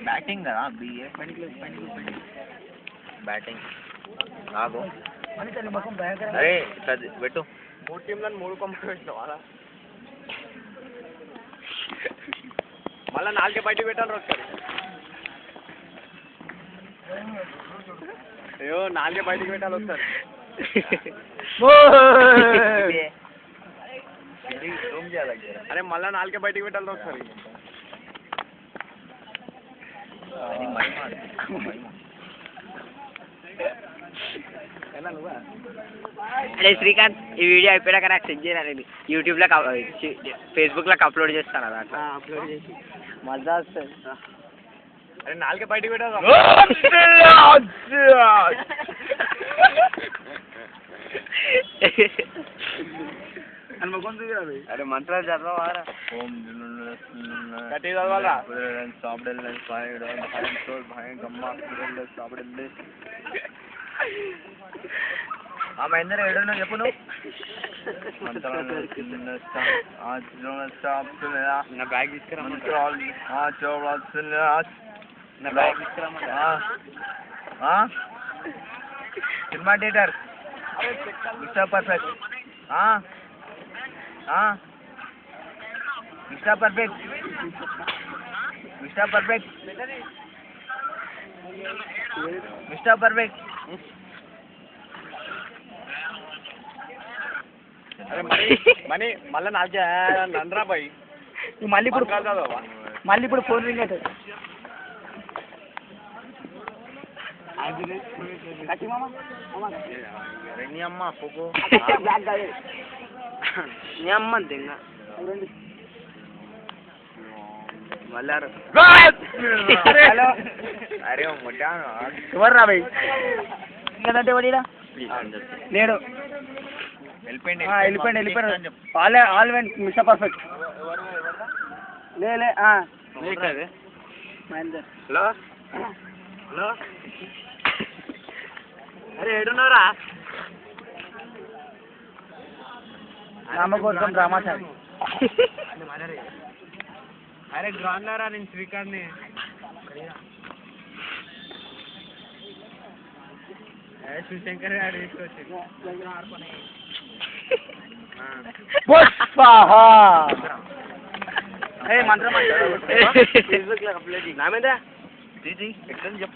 batting కదా BA batting ఆగు అరే పెట్టు 3 టీంలను 3 కొమ్మలు పెట్టినావు అలా మళ్ళా 4 బయటికి పెట్టాలి ఒకసారి అయ్యో 4 బయటికి పెట్టాలి ఒకసారి అరే మళ్ళా 4 బయటికి పెట్టాలి ఒకసారి అరే శ్రీకాంత్ ఈ వీడియో అయిపోయాక నాకు సెండ్ చేయాలి యూట్యూబ్లో ఫేస్బుక్లో అప్లోడ్ చేస్తాను అదా అప్లోడ్ చేసి మజా వస్తుంది అరే 4 బయటికి పెట్టాలి అరే మంత్రాలు చదవారా ఓం గట్టి చదవాలా మహేందర్ ఏడున్నా చెప్పు నువ్వు నా బ్యాగ్ తీసుకురా నా బ్యాగ్ తీసుకురా cinema theatre mister perfect mister perfect mister perfect mister perfect అరే మనీ మళ్ళీ నాకు నంద్రా బాయ్ మళ్ళీ ఇప్పుడు ఫోన్ రింగ్ అవుతుంది నీ అమ్మ పోకో నీ అమ్మ అంతే ఇంకా మళ్ళీ అరే ముట్టాను ఎవరు రా భయ్ ఇంకంటే వాడిడా లేడు వెళ్ళిపోయాడు ఆల్ వెంట్ మిస్టర్ పర్ఫెక్ట్ లే మహేందర్ హలో హలో అరే ఏడున్నారా రామకోసం రామాచారి అరే గ్రౌండ్లారా నేను శ్రీకాంత్ని శివశంకర్ గారు తీసుకొచ్చి మంత్రం నా మీద ఎట్లా చెప్పు